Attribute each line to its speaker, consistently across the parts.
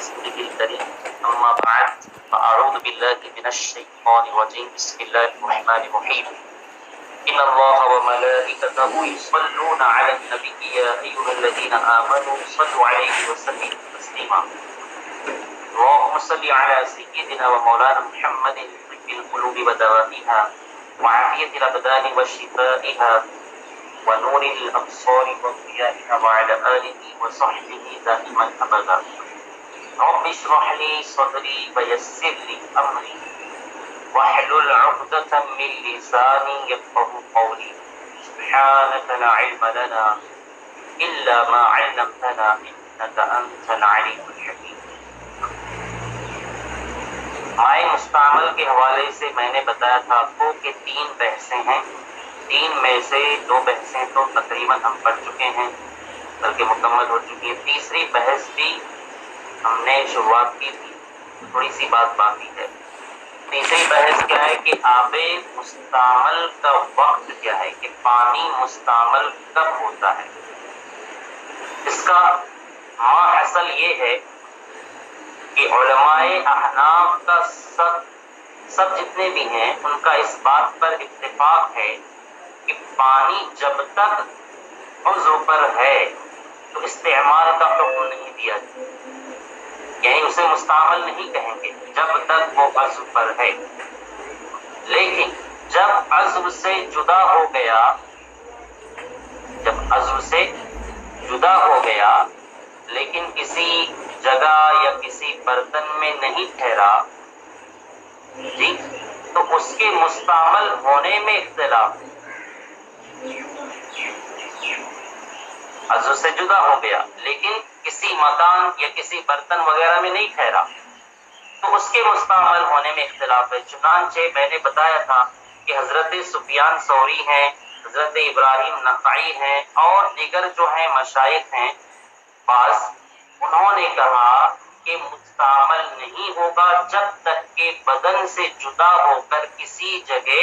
Speaker 1: رسوله الكريم أما بعد فأعوذ بالله من الشيطان الرجيم بسم الله الرحمن الرحيم إن الله وملائكته يصلون على النبي يا أيها الذين آمنوا صلوا عليه وسلموا تسليما اللهم صل على سيدنا ومولانا محمد طب القلوب ودوائها وعافية الأبدان وشفائها ونور الأبصار وضيائها وعلى آله وصحبه دائما أبدا رب اشرح لي صدري ويسر لي أمري واحلل عقدة من لساني يفقهوا قولي سبحانك لا علم لنا إلا ما علمتنا إنك أنت العليم الحكيم. مائع مستعمل کے حوالے سے میں نے بتایا تھا آپ کو کہ 3 بحثیں ہیں. 3 میں سے 2 بحثیں تو تقریباً ہم پڑھ چکے ہیں بلکہ مکمل ہو چکی ہے. تیسری بحث بھی ہم نے شروعات کی تھی, تھوڑی سی بات باقی ہے. تیسری بحث کیا ہے کہ آب مستعمل کا وقت کیا ہے, کہ پانی مستعمل کب ہوتا ہے. اس کا اصل یہ ہے کہ علماء احناف کا سب جتنے بھی ہیں ان کا اس بات پر اتفاق ہے کہ پانی جب تک عضو پر ہے تو استعمال کا حکم نہیں دیا جائے, یعنی اسے مستعمل نہیں کہیں گے جب تک وہ عضو پر ہے. لیکن جب عضو سے جدا ہو گیا لیکن کسی جگہ یا کسی برتن میں نہیں ٹھہرا جی, تو اس کے مستعمل ہونے میں اختلاف ہے. عضو سے جدا ہو گیا لیکن کسی مکان یا کسی برتن وغیرہ میں نہیں ٹھہرا تو اس کے مستعمل ہونے میں اختلاف ہے. چنانچہ میں نے بتایا تھا کہ حضرت سفیان ثوری ہیں, حضرت ابراہیم نخعی ہیں اور دیگر جو ہیں مشائخ ہیں بعض, انہوں نے کہا کہ مستعمل نہیں ہوگا جب تک کہ بدن سے جدا ہو کر کسی جگہ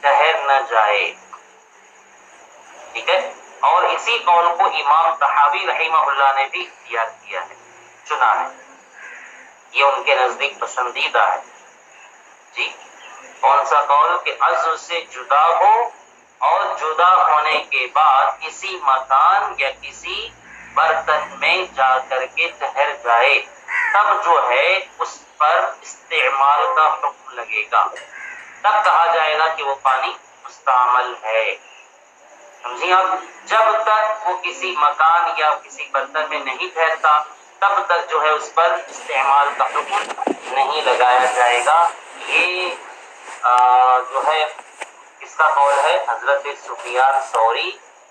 Speaker 1: ٹھہر نہ جائے. ٹھیک ہے, اور اسی قول کو امام طحاوی رحمہ اللہ نے بھی اختیار کیا ہے, چنا ہے, یہ ان کے نزدیک پسندیدہ ہے. جی, کون سا قول؟ کہ عضو سے جدا ہو اور جدا ہونے کے بعد کسی مکان یا کسی برتن میں جا کر کے ٹھہر جائے, تب جو ہے اس پر استعمال کا حکم لگے گا, تب کہا جائے گا کہ وہ پانی مستعمل ہے. سمجھیں آپ, جب تک وہ کسی مکان یا کسی برتن میں نہیں ٹھہرتا تب تک جو ہے اس پر استعمال کا حکم نہیں لگایا جائے گا. یہ جو ہے اس کا قول ہے حضرت سفیان ثوری,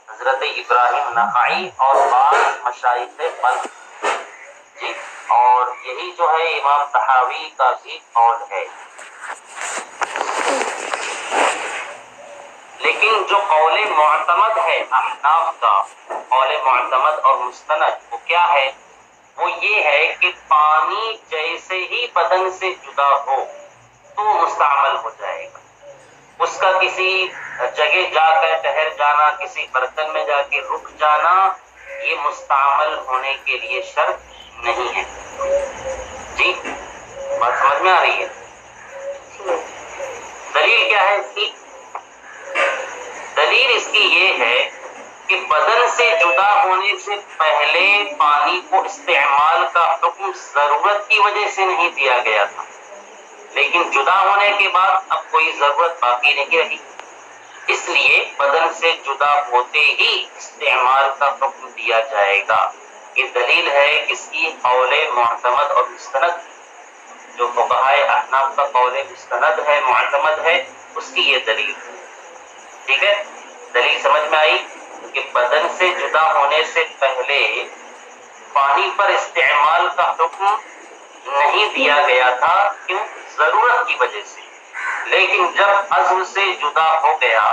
Speaker 1: حضرت ابراہیم نخعی اور بعض مشائخ بلخ جی, اور یہی جو ہے امام طحاوی کا بھی قول ہے. لیکن جو قول معتمد ہے احناف کا, قول معتمد اور مستند, وہ کیا ہے؟ وہ یہ ہے کہ پانی جیسے ہی بدن سے جدا ہو تو مستعمل ہو جائے گا. اس کا کسی جگہ جا کر ٹھہر جانا, کسی برتن میں جا کے رک جانا, یہ مستعمل ہونے کے لیے شرط نہیں ہے. جی, بات سمجھ میں آ رہی ہے؟ دلیل کیا ہے اس کی؟ دلیل اس کی یہ ہے کہ بدن سے جدا ہونے سے پہلے پانی کو استعمال کا حکم ضرورت کی وجہ سے نہیں دیا گیا تھا, لیکن جدا ہونے کے بعد اب کوئی ضرورت باقی نہیں رہی, اس لیے بدن سے جدا ہوتے ہی استعمال کا حکم دیا جائے گا. یہ دلیل ہے کس کی؟ قول معتمد اور مستند, جو فقہائے احناف کا قول مستند ہے, معتمد ہے, اس کی یہ دلیل. ٹھیک ہے, دلیل سمجھ میں آئی کہ بدن سے جدا ہونے سے پہلے پانی پر استعمال کا حکم نہیں دیا گیا تھا, کیوں؟ ضرورت کی وجہ سے. لیکن جب عضو سے جدا ہو گیا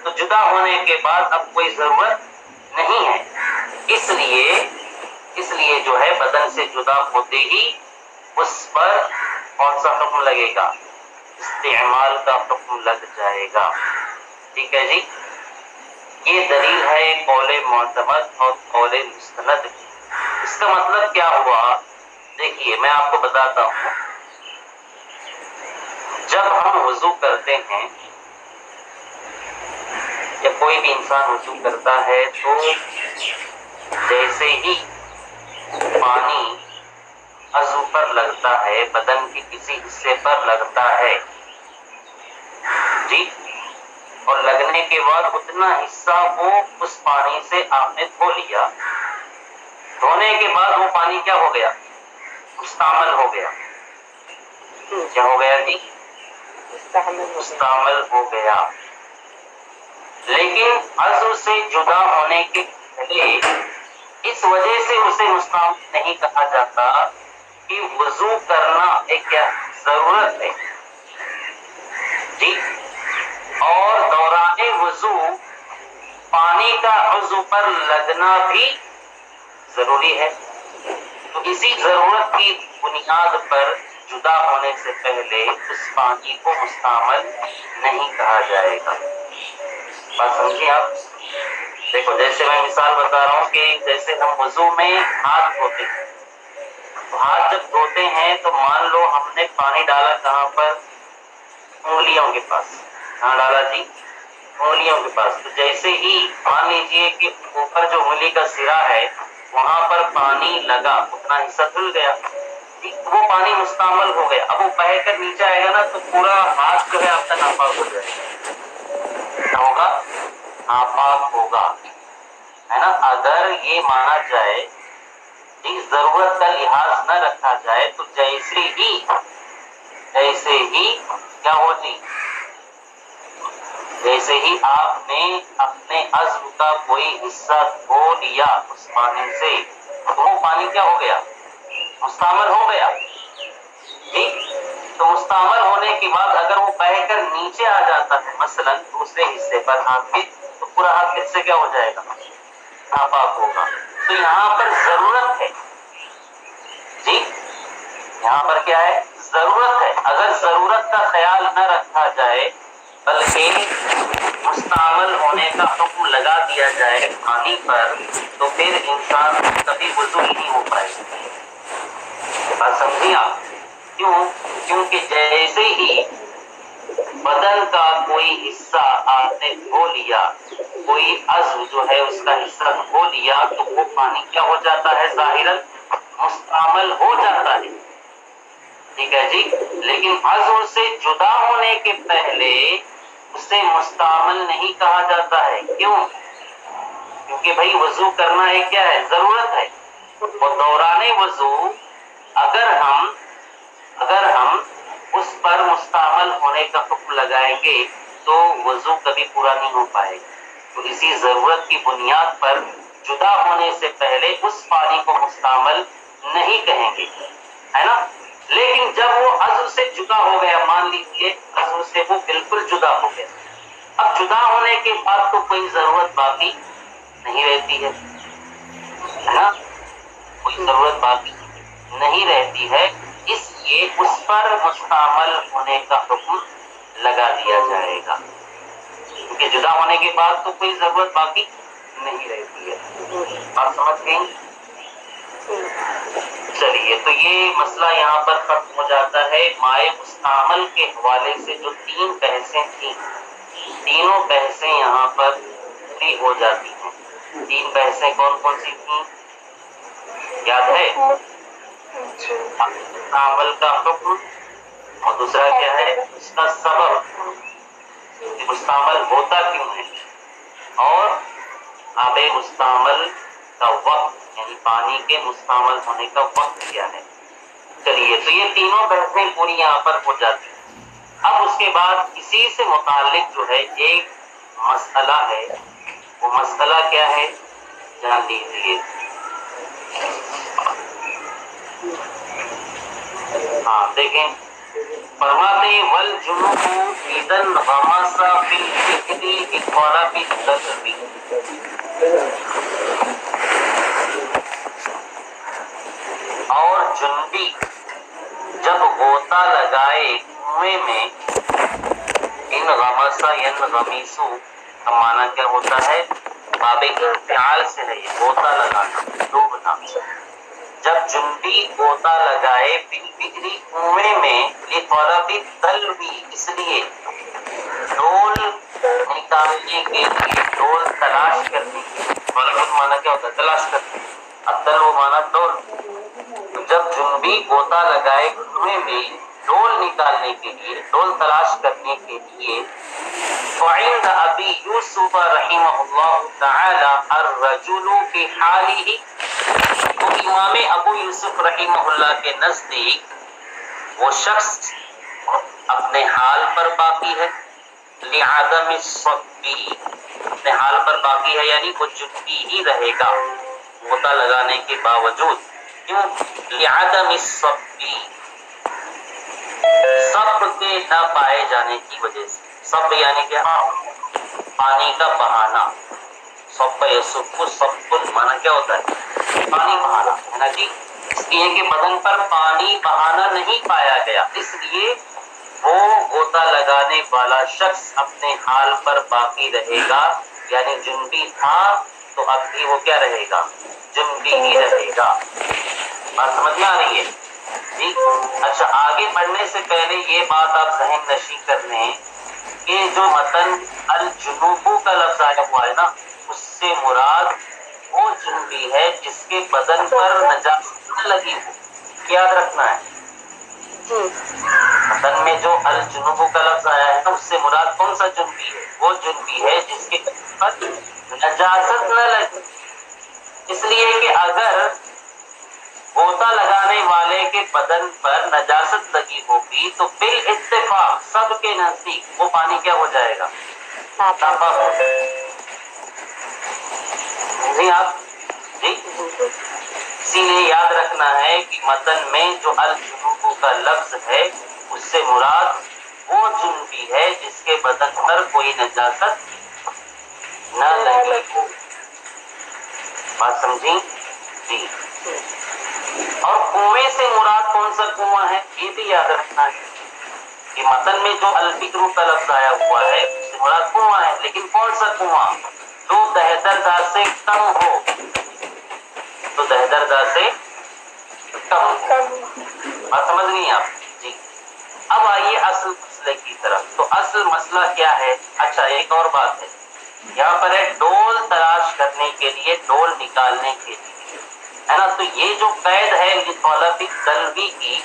Speaker 1: تو جدا ہونے کے بعد اب کوئی ضرورت نہیں ہے, اس لیے جو ہے بدن سے جدا ہوتے ہی اس پر کون سا حکم لگے گا؟ استعمال کا حکم لگ جائے گا. ٹھیک ہے جی, یہ دلیل ہے قول معتمد اور قول مستند. اس کا مطلب کیا ہوا؟ دیکھیے میں آپ کو بتاتا ہوں، جب ہم وضو کرتے ہیں یا کوئی بھی انسان وضو کرتا ہے تو جیسے ہی پانی عضو پر لگتا ہے، بدن کے کسی حصے پر لگتا ہے جی، اور لگنے کے بعد اتنا حصہ وہ اس پانی سے آپ نے دھو لیا، دھونے کے بعد وہ پانی کیا ہو گیا؟ مستعمل ہو گیا۔ کیا ہو گیا جی؟ مستعمل ہو گیا۔ لیکن عضو سے جدا ہونے کے پہلے اس وجہ سے اسے مستعمل نہیں کہا جاتا کہ وضو کرنا ایک کیا ضرورت ہے جی، اور دوران وضو پانی کا عضو پر لگنا بھی ضروری ہے، تو اسی ضرورت کی بنیاد پر جدا ہونے سے پہلے اس پانی کو مستعمل نہیں کہا جائے گا۔ بات سمجھیں آپ؟ دیکھو جیسے میں مثال بتا رہا ہوں کہ جیسے ہم وضو میں ہاتھ دھوتے ہیں، تو ہاتھ جب دھوتے ہیں تو مان لو ہم نے پانی ڈالا کہاں پر؟ انگلیوں کے پاس۔ کہاں ڈالا جی؟ انگلیوں کے پاس۔ تو جیسے ہی مان لیجیے کہ اوپر جو انگلی کا سرا ہے وہاں پر پانی لگا، اتنا حصہ دھل گیا، وہ پانی مستعمل ہو گیا۔ اب وہ بہہ کر نیچے آئے گا نا تو پورا ہاتھ جو ہے آپ کا ناپاک ہو جائے گا، کیا ہوگا؟ ناپاک ہوگا، ہے نا۔ اگر یہ مانا جائے کہ ضرورت کا لحاظ نہ رکھا جائے تو جیسے ہی کیا ہو جی، جیسے ہی آپ نے اپنے عضو کا کوئی حصہ دھو لیا اس پانی سے تو وہ پانی کیا ہو گیا؟ مستعمل ہو گیا جی۔ تو مستعمل ہونے کے بعد اگر وہ بہہ کر نیچے آ جاتا ہے مثلا دوسرے حصے پر ہاتھ کے، تو پورا ہاتھ کس سے کیا ہو جائے گا؟ ناپاک ہوگا۔ تو یہاں پر ضرورت ہے جی، یہاں پر کیا ہے؟ ضرورت ہے۔ اگر ضرورت کا خیال نہ رکھا جائے بلکہ مستعمل ہونے کا حکم لگا دیا جائے پانی پر تو پھر انسان کبھی وضو ہی نہیں ہو پائے گا۔ بات سمجھیں آپ؟ کیوں؟ کیونکہ جیسے ہی بدن کا کوئی حصہ آپ نے دھو لیا، کوئی عضو جو ہے اس کا حصہ دھو لیا تو وہ پانی کیا ہو جاتا ہے؟ ظاہراً مستعمل ہو جاتا ہے، ٹھیک ہے جی۔ لیکن عضو سے جدا ہونے کے پہلے اسے مستعمل نہیں کہا جاتا ہے۔ کیوں؟ کیونکہ بھائی وضو کرنا ایک کیا ہے؟ ضرورت ہے، اور دوران وضو اگر ہم اس پر مستعمل ہونے کا حکم لگائیں گے تو وضو کبھی پورا نہیں ہو پائے گا۔ تو اسی ضرورت کی بنیاد پر جدا ہونے سے پہلے اس پانی کو مستعمل نہیں کہیں گے، ہے نا۔ لیکن جب وہ عضو سے جدا ہو گیا، مان لیجیے عضو سے وہ بالکل جدا ہو گیا، اب جدا ہونے کے بعد تو کوئی ضرورت باقی نہیں رہتی ہے نا، کوئی ضرورت باقی نہیں رہتی ہے، اس لیے اس پر مستعمل ہونے کا حکم لگا دیا جائے گا، کیونکہ جدا ہونے کے بعد تو کوئی ضرورت باقی نہیں رہتی ہے۔ آپ سمجھ گئیں؟ چلیے، تو یہ مسئلہ یہاں پر ختم ہو جاتا ہے۔ مائع مستعمل کے حوالے سے جو 3 بحثیں تھیں، تینوں بحثیں یہاں پر پوری ہو جاتی ہیں۔ 3 بحثیں کون کون سی تھیں؟ یاد ہے؟ مستعمل کا حکم، اور دوسرا کیا ہے؟ اس کا سبب، مستعمل ہوتا کیوں ہے، اور آب مستعمل کا وقت، یعنی پانی کے مستعمل ہونے کا وقت کیا ہے۔ چلیے، تو یہ تینوں بحثیں پوری یہاں پر ہو جاتی ہیں۔ اب اس کے بعد اسی سے متعلق جو ہے ایک مسئلہ ہے، وہ مسئلہ کیا ہے جان لیجیے۔ ہاں دیکھیں، فرماتے ہیں والجنوب اذا انغمس فی الفکر اطلب الذکر، اور جنبی جب غوطہ لگائے کنویں میں، انغمس ینغمس کا معنی کیا ہوتا ہے؟ باب انفعال سے ہے، یہ غوطہ لگانا، ڈوبنا۔ جب جنبی غوطہ لگائے بالبئری کنویں میں لطلب الدلو، اس لیے ڈول نکالنے کے لیے، ڈول تلاش کرنے کے لیے، طلب مانا کیا ہوتا ہے؟ تلاش کرنا، الدلو مانا ڈول۔ تو جب جنبی غوطہ لگائے کنویں میں ڈول نکالنے کے لیے، ڈول تلاش کرنے کے لیے، فعند ابی یوسف رحمہ اللہ تعالی الرجل فی حالہ، تو امام ابو یوسف رحمہ اللہ کے نزدیک وہ شخص اپنے حال پر باقی ہے، لعدم الصبی، اپنے حال پر باقی ہے، یعنی وہ جنبی ہی رہے گا غوطہ لگانے کے باوجود۔ کیوں؟ لعدم الصبی، سب کے نہ پائے جانے کی وجہ سے۔ سب یعنی کیا؟ پانی کا بہانا۔ سب یسب سب مانا کیا ہوتا ہے؟ پانی بہانا ہے نا جی۔ اس لیے کہ بدن پر پانی بہانا نہیں پایا گیا، اس لیے وہ غوطہ لگانے والا شخص اپنے حال پر باقی رہے گا، یعنی جنبی تھا تو اب بھی وہ کیا رہے گا؟ جنبی ہی رہے گا۔ بات سمجھ میں آ رہی ہے جی؟ اچھا، آگے بڑھنے سے پہلے یہ بات آپ ذہن نشین کر لیں کہ جو متن الجنوب کا لفظ آیا ہوا ہے نا، اس سے مراد وہ جنبی ہے جس کے بدن پر نجاست نہ لگی ہو، یاد رکھنا ہے۔ متن میں جو الجنوب کا لفظ آیا ہے نا، اس سے مراد کون سا جنبی ہے؟ وہ جنبی ہے جس کے بدن پر نجاست نہ لگی، اس لیے کہ اگر غوطہ لگانے والے کے بدن پر نجاست لگی ہوگی تو بالاتفاق سب کے نزدیک وہ پانی کیا ہو جائے گا؟ ناپاک ہو جائے گا۔ جی آپ جی، اسی لیے یاد رکھنا ہے کہ متن میں جو الجنوب کا لفظ ہے اس سے مراد وہ جنبی ہے جس کے بدن پر کوئی نجاست نہ لگی ہو۔ بات سمجھی جی؟ اور کنویں سے مراد کون سا کنواں ہے یہ بھی یاد رکھنا ہے کہ متن میں جو البکر کا لفظ آیا ہوا ہے اس سے مراد کنواں ہے، لیکن کون سا کنواں؟ جو دہدردہ سے کم ہو، تو دہدردہ سے کم ہو۔ بات سمجھ نہیں آپ جی؟ اب آئیے اصل مسئلے کی طرف۔ تو اصل مسئلہ کیا ہے؟ اچھا، ایک اور بات ہے یہاں پر ہے ڈول تلاش کرنے کے لیے، ڈول نکالنے کے لیے، ہے نا؟ تو یہ جو قید ہے لطلب الدلو کی،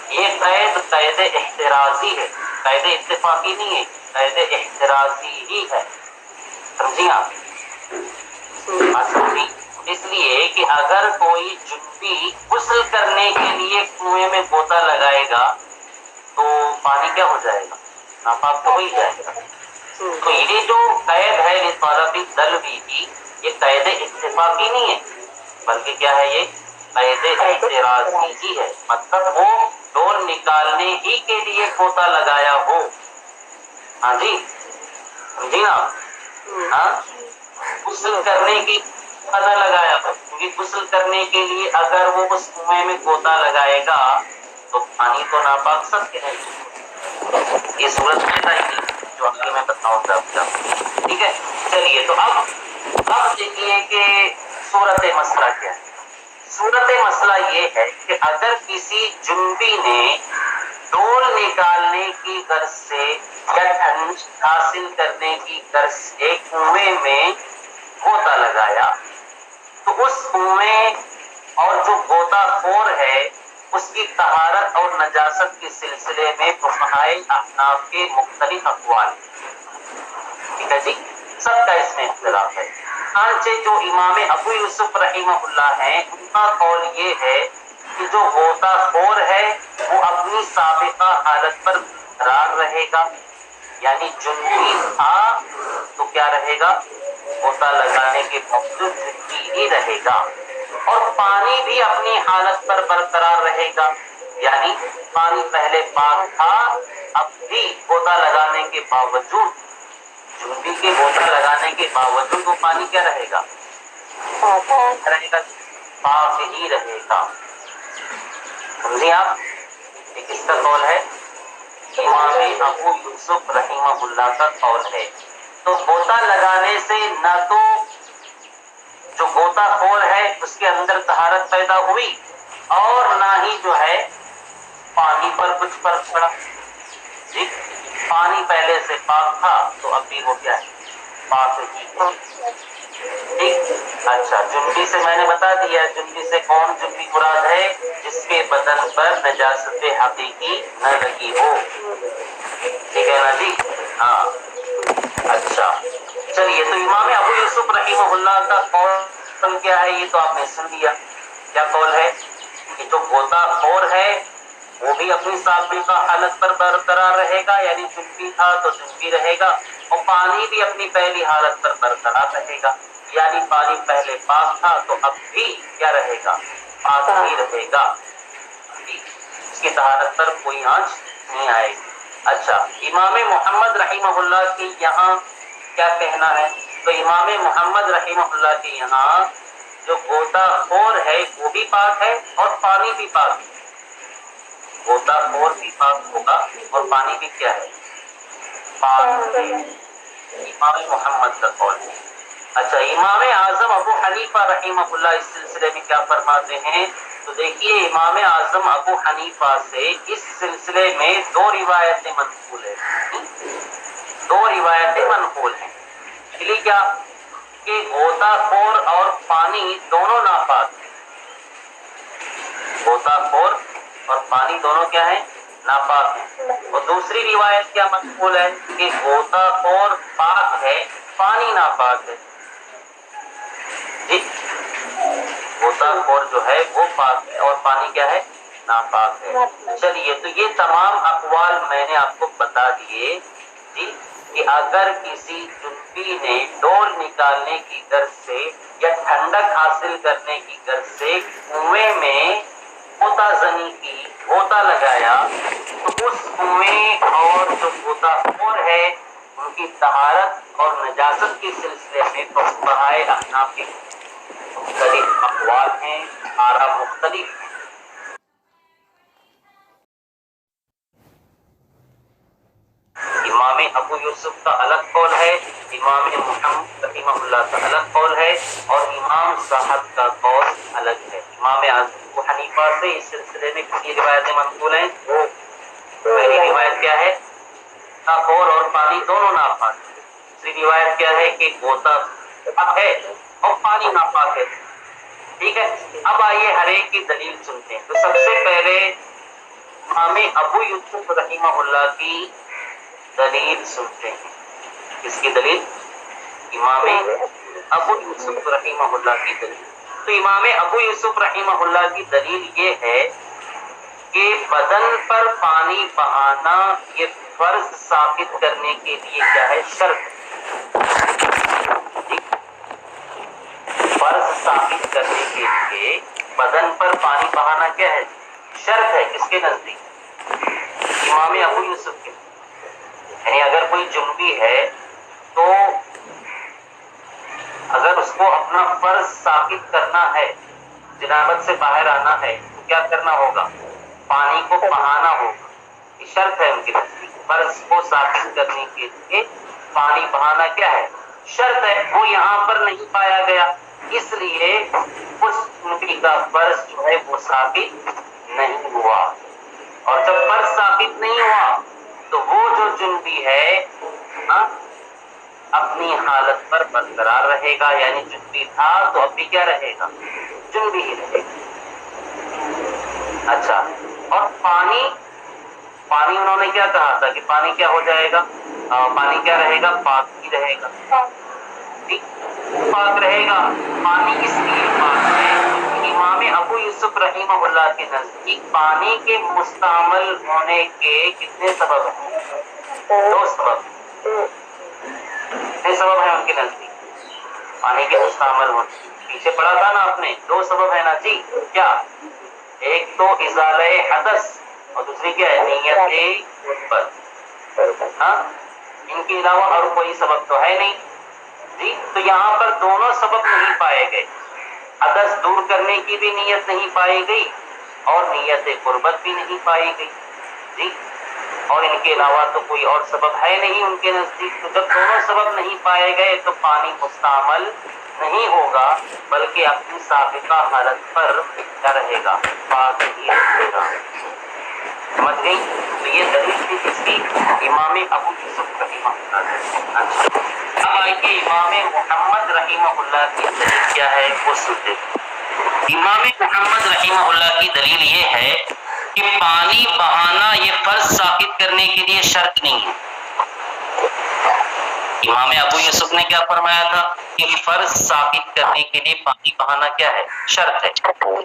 Speaker 1: یہ قید احترازی ہے، قید اتفاقی نہیں ہے، قید احترازی ہی ہے۔ سمجھی آپ؟ سمجھی؟ اس لیے کہ اگر کوئی جنبی غسل کرنے کے لیے کنویں میں غوطہ لگائے گا تو پانی کیا ہو جائے گا؟ ناپاک تو ہو ہی جائے گا۔ تو یہ جو قید ہے لطلب الدلو کی، یہ قید اتفاقی نہیں ہے، بلکہ کیا ہے؟ یہ قید احترازی ہی ہے، مطلب وہ ڈول نکالنے ہی کے لیے غوطہ لگایا ہو۔ ہاں جی، سمجھی نا؟ ہاں، غسل کرنے کی نہ لگایا ہو، کیونکہ غسل کرنے کے لیے اگر وہ اس کنویں میں غوطہ لگائے گا تو پانی تو ناپاک سب کے ہے۔ یہ صورت ایسا ہی نہیں جو آگے میں بتاؤں گا آپ کو، ٹھیک ہے؟ چلیے، تو اب دیکھیے کہ صورت مسئلہ کیا ہے۔ صورت مسئلہ یہ ہے کہ اگر کسی جنبی نے ڈول نکالنے کی غرض سے یا ٹھنڈی حاصل کرنے کی غرض سے کنویں میں غوطہ لگایا تو اس کنویں اور جو غوطہ خور ہے اس کی طہارت اور نجاست کے سلسلے میں فقہائے احناف کے مختلف اقوال، ٹھیک ہے جی؟ سب کا اس میں اختلاف ہے۔ چنانچہ جو امام ابو یوسف رحمہ اللہ ہیں ان کا قول یہ ہے کہ جو غوطہ خور ہے وہ اپنی سابقہ حالت پر برقرار رہے گا، یعنی جنبی تھا تو کیا رہے گا؟ غوطہ لگانے کے باوجود جنبی ہی رہے گا، اور پانی بھی اپنی حالت پر برقرار رہے گا، یعنی پانی پہلے پاک تھا، اب بھی غوطہ لگانے کے باوجود، جنبی کے غوطہ لگانے کے باوجود وہ پانی کیا رہے گا؟ رہے گا، پاک ہی رہے گا۔ سمجھے آپ؟ یہ کس کا قول ہے؟ امام ابو یوسف رحمہ اللہ کا قول ہے۔ تو غوطہ لگانے سے نہ تو جو غوطہ خور ہے اس کے اندر طہارت پیدا ہوئی، اور نہ ہی جو ہے پانی پر کچھ فرق پڑا. جی پانی پہلے سے پاک تھا تو اب بھی وہ کیا ہے؟ پاک ہی ہے. ٹھیک. اچھا جنبی سے میں نے بتا دیا. جنبی سے کون جنبی مراد ہے؟ جس کے بدن پر نجاست حقیقی نہ لگی ہو. ٹھیک ہے نا جی. ہاں اچھا چلیے. تو امام ابو یوسف رحمہ اللہ کا قول کیا ہے یہ تو آپ نے سن لیا. کیا قول ہے؟ کہ جو غوطہ خور ہے وہ بھی اپنی سابقہ حالت پر برقرار رہے گا، یعنی جنبی تھا تو جنبی رہے گا، اور پانی بھی اپنی پہلی حالت پر برقرار رہے گا، یعنی پانی پہلے پاک تھا تو اب بھی کیا رہے گا؟ پاک ہی رہے گا. اس کی طہارت پر کوئی آنچ نہیں آئے گی. اچھا امام محمد رحمہ اللہ کی یہاں کیا کہنا ہے؟ تو امام محمد رحمہ اللہ کے یہاں جو غوطہ خور ہے وہ بھی پاک ہے اور پانی بھی پاک ہے. غوطہ خور بھی پاک ہوگا اور پانی بھی کیا ہے؟ پاک ہے. امام محمد کا قول ہے. اچھا امام اعظم ابو حنیفہ رحمہ اللہ اس سلسلے میں کیا فرماتے ہیں؟ تو دیکھیے امام اعظم ابو حنیفہ سے اس سلسلے میں دو روایتیں منقول ہیں. دو روایتیں منقول ہیں. پہلی کیا کہ غوطہ خور اور پانی دونوں ناپاک ہیں. غوطہ خور اور پانی دونوں کیا ہیں؟ ناپاک ہیں. اور دوسری روایت کیا منقول ہے کہ غوطہ خور پاک ہے، پانی ناپاک ہے. جی غوطہ خور جو ہے وہ پاک ہے اور پانی کیا ہے؟ ناپاک ہے. چلیے تو یہ تمام اقوال میں نے آپ کو بتا دیے. جی کہ اگر کسی جنبی نے ڈول نکالنے کی غرض سے یا ٹھنڈک حاصل کرنے کی غرض سے کنویں میں غوطہ زنی کی، غوطہ لگایا، تو اس کنویں اور جو غوطہ خور ہے ان کی طہارت اور نجاست کے سلسلے میں فقہائے احناف کے مختلف اقوال ہیں، آراء مختلف ہیں. امام ابو یوسف کا الگ قول ہے، امام محمد رحمہ اللہ کا الگ قول ہے، اور امام صاحب کا قول الگ ہے. امام ابو حنیفہ سے اس سلسلے میں کتنی روایتیں منقول ہیں؟ وہ پہلی روایت کیا ہے؟ خور اور پانی دونوں ناپاک. دوسری روایت کیا ہے کہ غوطہ پاک ہے اور پانی ناپاک ہے. ٹھیک ہے. اب آئیے ہر ایک کی دلیل سنتے ہیں. تو سب سے پہلے امام ابو یوسف رحمہ اللہ کی دلیل سنتے ہیں. کس کی دلیل؟ امام ابو یوسف رحمہ اللہ کی دلیل. تو امام ابو یوسف رحمہ اللہ کی دلیل یہ ہے کہ بدن پر پانی بہانا یہ فرض ثابت کرنے کے لیے کیا ہے؟ شرط. فرض ثابت کرنے کے لیے بدن پر پانی بہانا کیا ہے؟ شرط ہے. کس کے نزدیک؟ امام ابو یوسف کے. یعنی اگر کوئی جنبی ہے تو اگر اس کو اپنا فرض ثابت کرنا ہے، جنابت سے باہر آنا ہے، تو کیا کرنا ہوگا؟ پانی کو بہانا ہوگا. یہ شرط ہے ان کے نزدیک. فرض کو ثابت کرنے کے لیے پانی بہانا کیا ہے؟ شرط ہے. وہ یہاں پر نہیں پایا گیا، اس لیے اس جنبی کا فرض جو ہے وہ ثابت نہیں ہوا. اور جب فرض ثابت نہیں ہوا تو وہ جو جنبی ہے اپنی حالت پر برقرار رہے گا، یعنی جنبی تھا تو اب بھی کیا رہے گا؟ جنبی ہی رہے گا. اچھا اور پانی انہوں نے کیا کہا تھا کہ پانی کیا ہو جائے گا؟ پانی کیا رہے گا؟ پاک ہی رہے گا. پاک رہے گا. پانی اس لیے پاک ہے امام ابو یوسف رحمہ اللہ کے نزدیک پانی کے مستعمل ہونے کے کتنے سبب ہیں؟ دو سبب. کتنے سبب ہیں ان کے نزدیک پانی کے مستعمل ہونے؟ پیچھے پڑھا تھا نا آپ نے، دو سبب ہے نا جی. کیا؟ ایک تو ازالہ حدث اور دوسری کیا ہے؟ نیت غسل. ہاں ان کے علاوہ اور کوئی سبب تو ہے نہیں جی. تو یہاں پر دونوں سبب نہیں پائے گئے. حدث دور کرنے کی بھی نیت نہیں پائی گئی اور نیت قربت بھی نہیں پائی گئی جی. اور ان کے علاوہ تو کوئی اور سبب ہے نہیں ان کے نزدیک. تو جب دونوں سبب نہیں پائے گئے تو پانی مستعمل نہیں ہوگا بلکہ اپنی سابقہ حالت پر کیا رہے گا؟ پاک ہی رہے گا. سمجھ گئی؟ تو یہ دلیل تھی کس کی؟ امام ابو یوسف رحمہ اللہ. اچھا اب آئیے امام محمد رحمہ اللہ کی دلیل کیا ہے وہ سنتے. امام محمد رحمہ اللہ کی دلیل یہ ہے کہ پانی بہانا یہ فرض ثابت کرنے کے لیے شرط نہیں ہے. امام ابو یوسف نے کیا فرمایا تھا کہ فرض ثابت کرنے کے لیے پانی بہانا کیا ہے؟ شرط ہے.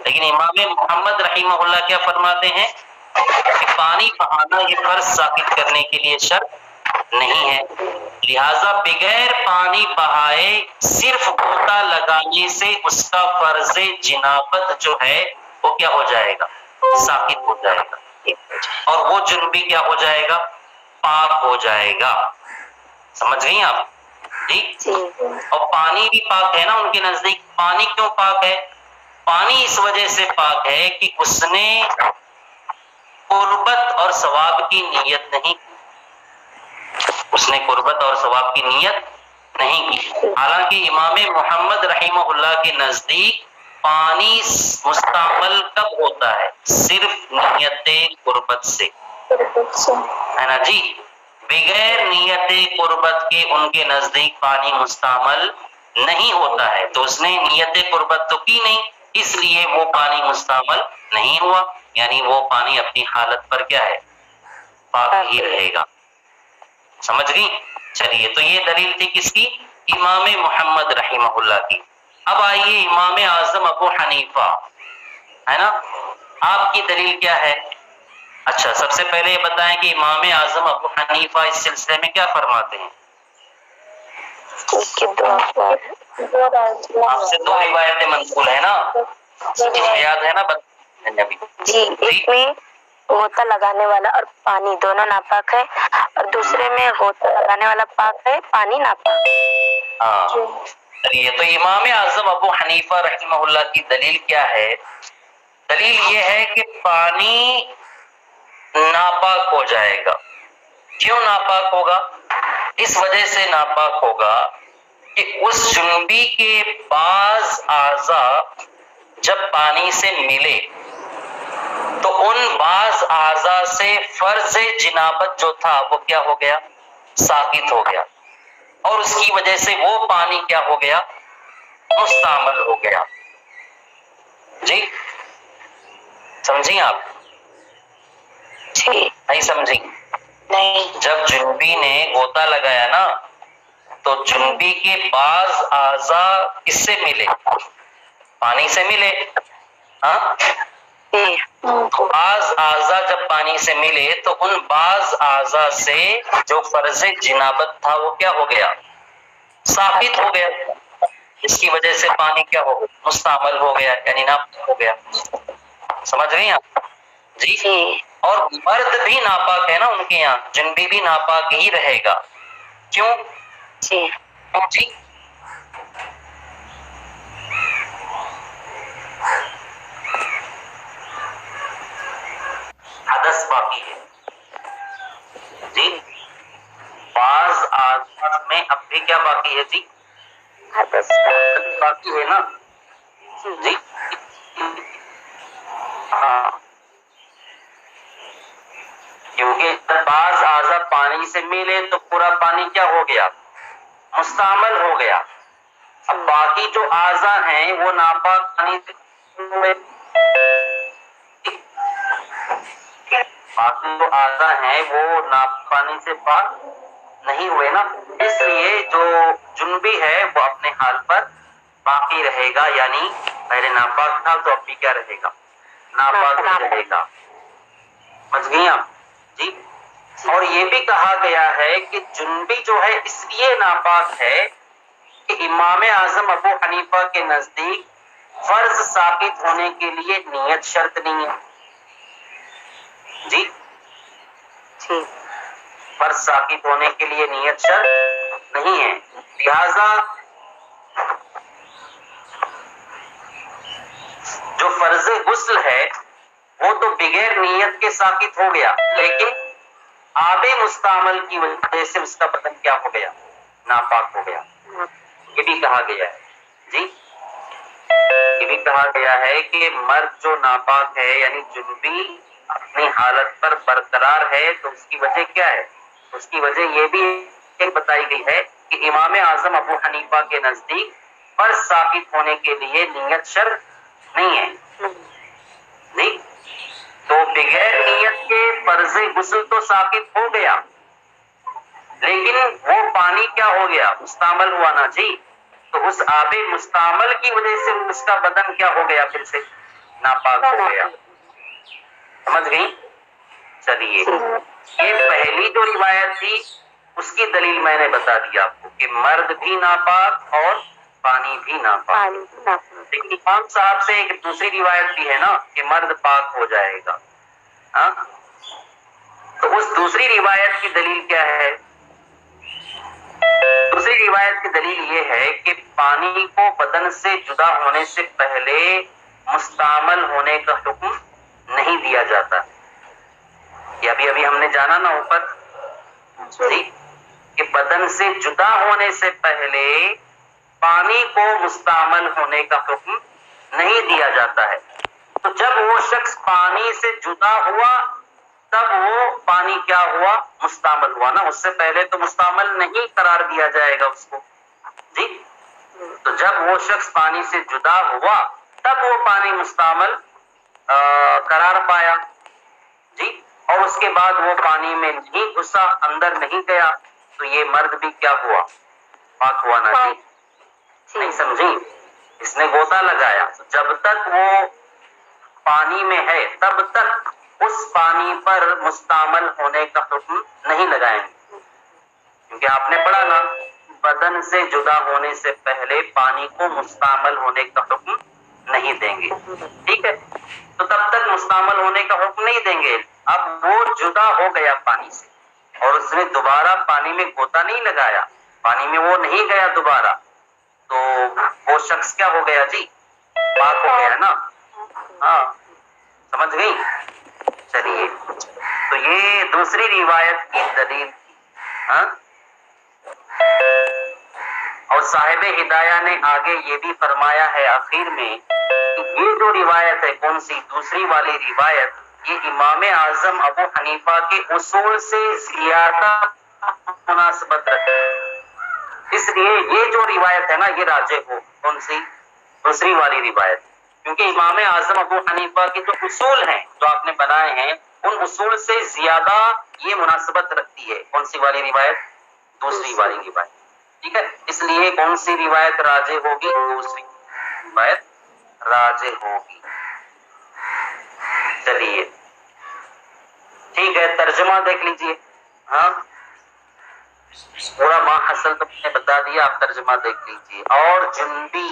Speaker 1: لیکن امام محمد رحمہ اللہ کیا فرماتے ہیں کہ پانی بہانا یہ فرض ثابت کرنے کے لیے شرط نہیں ہے. لہذا بغیر پانی بہائے صرف غوطہ لگانے سے اس کا فرض جنابت جو ہے وہ کیا ہو جائے گا؟ ثابت ہو جائے گا. اور وہ جنبی کیا ہو جائے گا؟ پاک ہو جائے گا. سمجھ گئی آپ؟ جی. اور پانی بھی پاک ہے نا ان کے نزدیک. پانی کیوں پاک ہے؟ پانی اس وجہ سے پاک ہے کہ اس نے قربت اور ثواب کی نیت نہیں کی. اس نے قربت اور ثواب کی نیت نہیں کی. حالانکہ امام محمد رحمہ اللہ کے نزدیک پانی مستعمل کب ہوتا ہے؟ صرف نیت قربت سے ہے نا جی. بغیر نیت قربت کے ان کے نزدیک پانی مستعمل نہیں ہوتا ہے. تو اس نے نیت قربت تو کی نہیں اس لیے وہ پانی مستعمل نہیں ہوا. یعنی وہ پانی اپنی حالت پر کیا ہے؟ پاک ہی رہے گا. سمجھ گئی؟ چلیے تو یہ دلیل تھی کس کی؟ امام محمد رحمہ اللہ کی. اب آئیے امام اعظم ابو حنیفہ ہے نا، آپ کی دلیل کیا ہے؟ اچھا سب سے پہلے یہ بتائیں کہ امام اعظم ابو حنیفہ اس سلسلے میں کیا فرماتے ہیں؟ آپ سے دو روایتیں منقول ہے نا، یاد ہے نا؟
Speaker 2: جی ایک میں غوطہ لگانے والا اور پانی دونوں ناپاک ہے، اور دوسرے میں غوطہ لگانے والا پاک ہے، پانی ناپاک.
Speaker 1: ہاں چلیے تو امام اعظم ابو حنیفہ رحمہ اللہ کی دلیل کیا ہے؟ دلیل یہ ہے کہ پانی ناپاک ہو جائے گا. کیوں ناپاک ہوگا؟ اس وجہ سے ناپاک ہوگا کہ اس جنبی کے بعض اعضاء جب پانی سے ملے تو ان بعض اعضاء سے فرض جنابت جو تھا وہ کیا ہو گیا؟ ثابت ہو گیا. اور اس کی وجہ سے وہ پانی کیا ہو گیا؟ مستعمل ہو گیا. جی سمجھی آپ؟ نہیں سمجھی؟
Speaker 2: نہیں.
Speaker 1: جب جنبی نے غوطہ لگایا نا تو جنبی کے بعض اعضاء کس سے ملے؟ پانی سے ملے. ہاں بعض اعضاء جب پانی سے ملے تو ان بعض اعضاء سے جو فرض جنابت تھا وہ کیا ہو گیا؟ ثابت ہو گیا. اس کی وجہ سے پانی کیا ہو گیا؟ مستعمل ہو گیا، یعنی ناپاک ہو گیا. سمجھ گئی آپ؟ جی. اور مرد بھی ناپاک ہے نا ان کے یہاں، جنبی بھی ناپاک ہی رہے گا. کیوں؟ جی حدث باقی ہے. جی بعض آدمی میں اب بھی کیا باقی ہے؟ جی حدث باقی ہے نا. جی ہاں کیونکہ بعض اعضاء پانی سے ملے تو پورا پانی کیا ہو گیا؟ مستعمل ہو گیا. اب باقی جو اعضاء ہیں وہ ناپاک پانی سے باقی جو اعضاء ہیں وہ ناپاک پانی سے پاک نہیں ہوئے نا. اس لیے جو جنبی ہے وہ اپنے حال پر باقی رہے گا. یعنی پہلے ناپاک تھا تو اب بھی کیا رہے گا؟ ناپاک رہے گا. سمجھ گئی آپ؟ جی. اور یہ بھی کہا گیا ہے کہ جنبی جو ہے اس لیے ناپاک ہے کہ امام اعظم ابو حنیفہ کے نزدیک فرض ثابت ہونے کے لیے نیت شرط نہیں ہے. جی فرض ثابت ہونے کے لیے نیت شرط نہیں ہے. لہذا جو فرض غسل ہے وہ تو بغیر نیت کے ثابت ہو گیا، لیکن آب مستعمل کی وجہ سے اس کا بدن کیا ہو گیا؟ ناپاک ہو گیا. یہ بھی کہا گیا ہے جی، یہ بھی کہا گیا ہے کہ مرد جو ناپاک ہے یعنی جنبی اپنی حالت پر برقرار ہے تو اس کی وجہ کیا ہے؟ اس کی وجہ یہ بھی بتائی گئی ہے کہ امام اعظم ابو حنیفہ کے نزدیک فرض ثابت ہونے کے لیے نیت شرط نہیں ہے. نہیں تو بغیر نیت کے فرض غسل تو ثابت ہو گیا، لیکن وہ پانی کیا ہو گیا؟ مستعمل ہوا نا جی. تو اس آب مستعمل کی وجہ سے اس کا بدن کیا ہو گیا؟ پھر سے ناپاک ہو گیا. سمجھ گئی؟ چلیے، یہ پہلی جو روایت تھی اس کی دلیل میں نے بتا دیا آپ کو کہ مرد بھی ناپاک اور پانی بھی ناپاک. لیکن امام صاحب سے ایک دوسری روایت بھی ہے نا کہ مرد پاک ہو جائے گا. ہاں، تو اس دوسری روایت کی دلیل کیا ہے؟ دوسری روایت کی دلیل یہ ہے کہ پانی کو بدن سے جدا ہونے سے پہلے مستعمل ہونے کا حکم نہیں دیا جاتا. یہ ابھی ہم نے جانا نا اوپر جی کہ بدن سے جدا ہونے سے پہلے پانی کو مستعمل ہونے کا حکم نہیں دیا جاتا ہے. تو جب وہ شخص پانی سے جدا ہوا تب وہ پانی کیا ہوا؟ مستعمل ہوا نا. اس سے پہلے تو مستعمل نہیں قرار دیا جائے گا اس کو جی. تو جب وہ شخص پانی سے جدا ہوا تب وہ پانی مستعمل قرار پایا جی. اور اس کے بعد وہ پانی میں نہیں گھسا، اندر نہیں گیا، تو یہ مرد بھی کیا ہوا؟ پاک ہوا نا جی. نہیں سمجھی؟ اس نے غوطہ لگایا، جب تک وہ پانی میں ہے تب تک اس پانی پر مستعمل ہونے کا حکم نہیں لگائیں گے، کیونکہ آپ نے پڑھا نا بدن سے جدا ہونے سے پہلے پانی کو مستعمل ہونے کا حکم نہیں دیں گے. ٹھیک ہے، تو تب تک مستعمل ہونے کا حکم نہیں دیں گے. اب وہ جدا ہو گیا پانی سے اور اس نے دوبارہ پانی میں غوطہ نہیں لگایا، پانی میں وہ نہیں گیا دوبارہ، تو وہ شخص کیا ہو گیا جی؟ پاک ہو گیا نا. ہاں سمجھ گئی؟ چلیے، تو یہ دوسری روایت کی دلیل تھی. ہاں، اور صاحب ہدایہ نے آگے یہ بھی فرمایا ہے آخر میں کہ یہ جو روایت ہے کون سی؟ دوسری والی روایت، یہ امام اعظم ابو حنیفہ کے اصول سے زیادہ مناسبت رکھتی ہے. اس لیے یہ جو روایت ہے نا یہ راجح ہو. کون سی؟ دوسری والی روایت، کیونکہ امام اعظم ابو حنیفہ کے جو اصول ہیں جو آپ نے بنائے ہیں ان اصول سے زیادہ یہ مناسبت رکھتی ہے. کون سی والی روایت؟ دوسری والی روایت. ٹھیک ہے، اس لیے کون سی روایت راجح ہوگی؟ دوسری روایت راجح ہوگی. چلیے ٹھیک ہے، ترجمہ دیکھ لیجئے. ہاں، پورا ما حصل تو میں نے بتا دیا، آپ ترجمہ دیکھ لیجئے. اور جنبی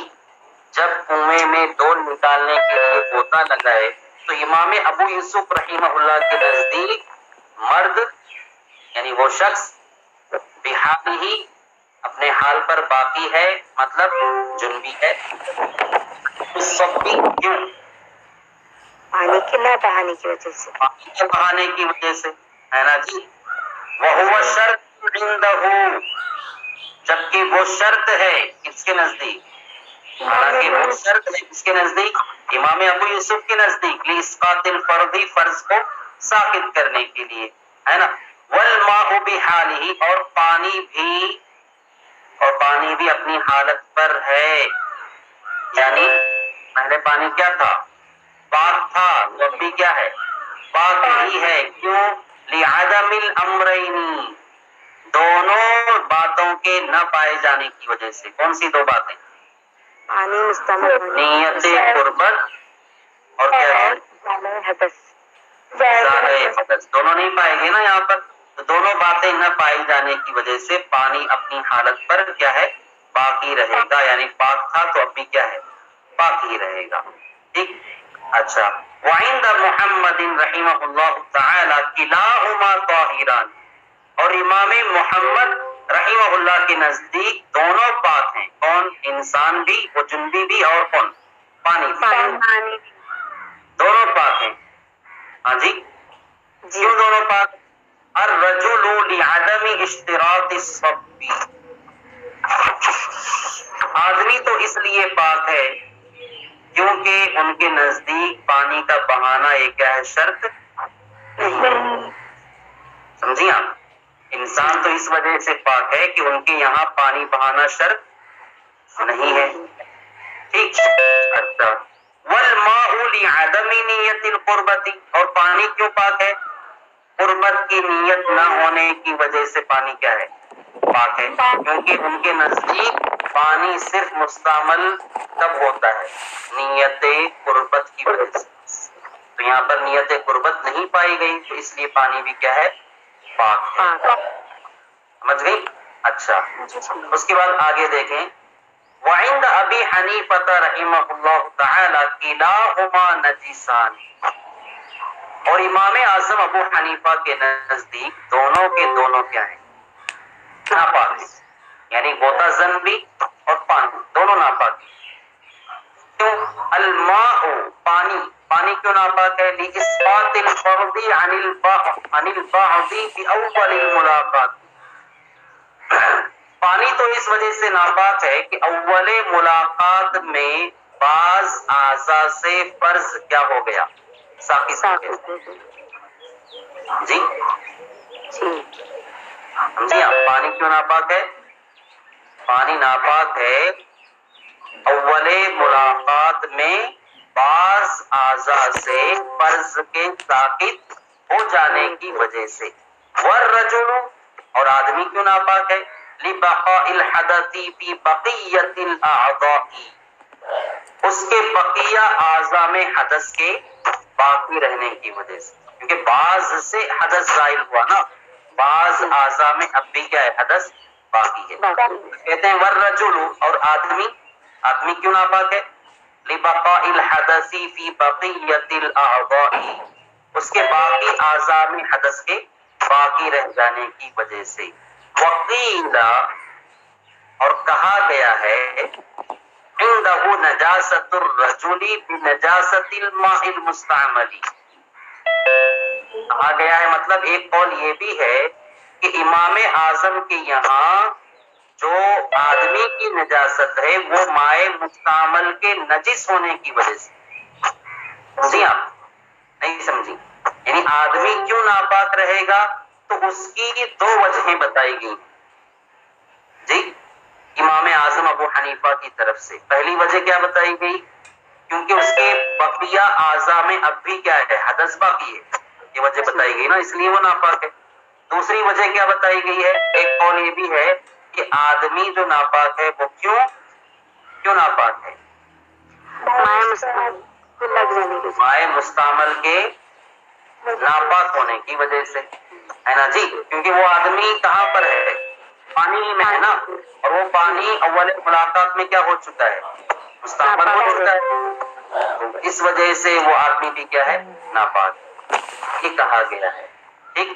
Speaker 1: جب کنویں میں ڈول نکالنے کے لیے غوطہ لگائے تو امام ابو یوسف رحمہ اللہ کے نزدیک مرد یعنی وہ شخص بحال ہی اپنے حال پر باقی ہے، مطلب جنبی ہے. سب بھی کیوں؟
Speaker 2: پانی کے نہ بہانے کی وجہ سے،
Speaker 1: پانی کے بہانے کی وجہ سے ہے نا جی. وَهُوَ شرط عندہ، جبکہ وہ شرط ہے کس کے نزدیک؟ حالانکہ وہ شرط ہے کس کے نزدیک؟ امام ابو یوسف کے نزدیک. لِإِسْقَاطِ الْفَرْضِ، فرض کو ساقط کرنے کے لیے ہے نا. وَالْمَاءُ بِحَالِهِ، اور پانی بھی اپنی حالت پر ہے. یعنی پہلے پانی کیا تھا؟ پاک تھا، تو اب بھی کیا ہے؟ پاک ہی ہے. کیوں؟ لِعَدَمِ الْأَمْرَيْنِ، دونوں باتوں کے نہ پائے جانے کی وجہ سے. کون سی دو باتیں؟
Speaker 2: پانی مستعمل
Speaker 1: نیت قربت اور کیا
Speaker 2: حدث،
Speaker 1: حدث، دونوں نہیں پائے گی نا یہاں پر. تو دونوں باتیں نہ پائی جانے کی وجہ سے پانی اپنی حالت پر کیا ہے؟ باقی رہے گا. یعنی پاک تھا تو اب بھی کیا ہے؟ پاک ہی رہے گا. ٹھیک، اچھا. وعند محمد رحمہ اللہ تعالی کلاہما طاہران، اور امام محمد رحمہ اللہ کے نزدیک دونوں پاک ہیں. کون؟ انسان بھی، وہ جنبی بھی، اور کون؟ پانی بھی. دونوں پاک ہیں. ہاں جی، کیوں دونوں پاک؟ الرجل لعدم اشتراط الصب، آدمی تو اس لیے پاک ہے کیونکہ ان کے نزدیک پانی کا بہانا یہ کیا ہے؟ شرط نہیں۔ سمجھیے آپ، انسان تو اس وجہ سے پاک ہے کہ ان کے یہاں پانی بہانا شرط نہیں ہے، ٹھیک۔ اچھا، والماء لعدم نیت القربت، اور پانی کیوں پاک ہے؟ قربت کی نیت نہ ہونے کی وجہ سے پانی کیا ہے؟ پاک ہے، کیونکہ ان کے نزدیک پانی صرف مستعمل کب ہوتا ہے؟ نیت قربت کی وجہ سے۔ تو یہاں پر نیت قربت نہیں پائی گئی، تو اس لیے پانی بھی کیا ہے؟ پاک ہے۔ سمجھ گئی؟ اچھا، اس کے بعد آگے دیکھیں، وعند ابی حنیفہ رحمہ اللہ تعالی کلاہما نجسان، اور امام اعظم ابو حنیفہ کے نزدیک دونوں کے دونوں کیا ہیں؟ ناپاک، یعنی غوطہ زن بھی اور پانی دونوں ناپاک۔ کیوں؟ الماء، پانی، پانی کیوں ناپاک ہے؟ لإثبات الفرض عن البعض بأول الملاقات، پانی تو اس وجہ سے ناپاک ہے کہ اول ملاقات میں بعض اعضاء سے فرض کیا ہو گیا؟ ساقط ہو گیا۔ جی سمجھیے آپ، پانی کیوں ناپاک ہے؟ پانی ناپاک ہے اول ملاقات میں بعض اعضاء سے فرض کے ساقط ہو جانے کی وجہ سے۔ والرجل، اور آدمی کیوں ناپاک ہے؟ لبقاء الحدث فی بقیت الاعضاء، اس کے بقیہ اعضاء میں حدث کے باقی رہنے کی وجہ سے، کیونکہ بعض سے حدث زائل ہوا نا، بعض اعضاء میں اب بھی کیا ہے؟ حدث باقی ہے۔ کہتے ہیں والرجل، اور آدمی، آدمی کیوں ناپاک ہے؟ لبقاء الحدث فی بقیت الاعضاء، اس کے باقی اعضاء میں حدث کے باقی رہ جانے کی وجہ سے۔ وقیل، اور کہا گیا ہے، عندہ نجاست الرجل بنجاست الماء المستعمل، کہا گیا ہے مطلب ایک قول یہ بھی ہے کہ امام اعظم کے یہاں جو آدمی کی نجاست ہے وہ مائع مستعمل کے نجس ہونے کی وجہ سے۔ سمجھی آپ؟ نہیں سمجھی؟ یعنی آدمی کیوں ناپاک رہے گا تو اس کی دو وجہیں بتائی گئی جی امام اعظم ابو حنیفہ کی طرف سے۔ پہلی وجہ کیا بتائی گئی؟ کیونکہ اس کے بقیہ اعضاء میں اب بھی کیا ہے؟ حدث باقی ہے، یہ وجہ بتائی گئی نا، اس لیے وہ ناپاک ہے۔ دوسری وجہ کیا بتائی گئی ہے؟ ایک قول یہ بھی ہے کہ آدمی جو ناپاک ہے وہ کیوں ناپاک ہے؟ مائع مستعمل کے ناپاک ہونے کی وجہ سے، ہے نا جی، کیونکہ وہ آدمی کہاں پر ہے؟ پانی میں ہے نا، اور وہ پانی اول ملاقات میں کیا ہو چکا ہے؟ مستعمل ہو چکا ہے، تو اس وجہ سے وہ آدمی بھی کیا ہے؟ ناپاک، یہ کہا گیا ہے، ٹھیک۔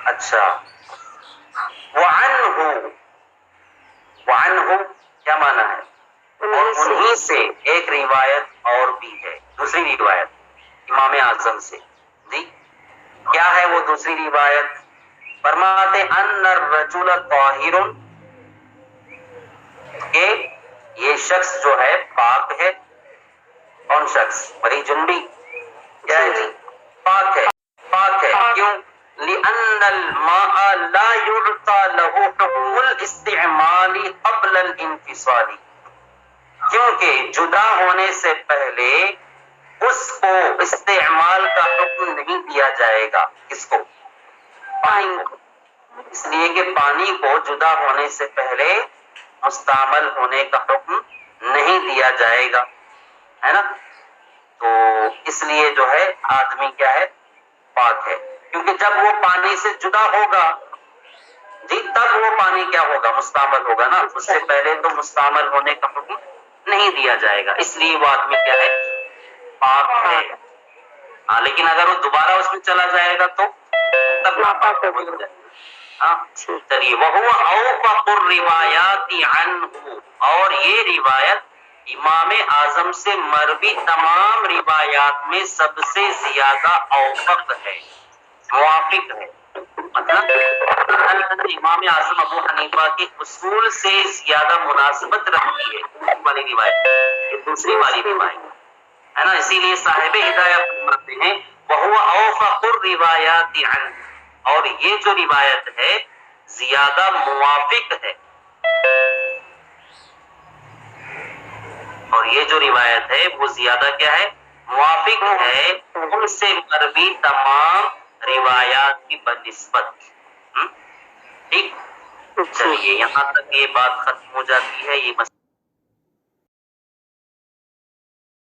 Speaker 1: اچھا، وعنہ کیا معنی ہے؟ اور انہی سے ایک روایت اور بھی ہے، دوسری روایت امام اعظم سے، جی کیا ہے وہ دوسری روایت؟ فرماتے ان الرجل طاہر، کہ یہ شخص جو ہے پاک ہے۔ کون شخص؟ بڑی جنبی، کیا ہے جی؟ پاک ہے، پاک ہے، کیوں؟ لأن الماء لا يعطى له حكم الاستعمال قبل الانفصال، کیونکہ جدا ہونے سے پہلے اس کو استعمال کا حکم نہیں دیا جائے گا۔ کس کو؟ پانی کو، اس لیے کہ پانی کو جدا ہونے سے پہلے مستعمل ہونے کا حکم نہیں دیا جائے گا، ہے نا، تو اس لیے جو ہے آدمی کیا ہے؟ پاک ہے، کیونکہ جب وہ پانی سے جدا ہوگا جی تب وہ پانی کیا ہوگا؟ مستعمل ہوگا نا، اس سے پہلے تو مستعمل ہونے کا حکم نہیں دیا جائے گا، اس لیے وہ آدمی کیا ہے؟ پاک ہے۔ ہاں، لیکن اگر وہ دوبارہ اس میں چلا جائے گا تو تب ناپاک ہو جائے گا۔ ہاں چلیے، وہو اوفق الروایات عنہ، اور یہ روایت امام اعظم سے مروی تمام روایات میں سب سے زیادہ اوفق ہے، موافق ہے، مطلب امام اعظم ابو حنیفہ کے اصول سے زیادہ مناسبت رکھتی ہے والی روایت، یہ دوسری والی روایت ہے نا. اسی لیے صاحب ہدایت فرماتے ہیں وَهُوَ أَوْفَقُ الرِّوَایَاتِ عَنْهُ، اور یہ جو روایت ہے زیادہ موافق ہے، اور یہ جو روایت ہے وہ زیادہ کیا ہے؟ موافق ہے ان سے مروی تمام روایات کی بنسبت. ٹھیک، چلیے یہاں تک یہ بات ختم ہو جاتی ہے. یہ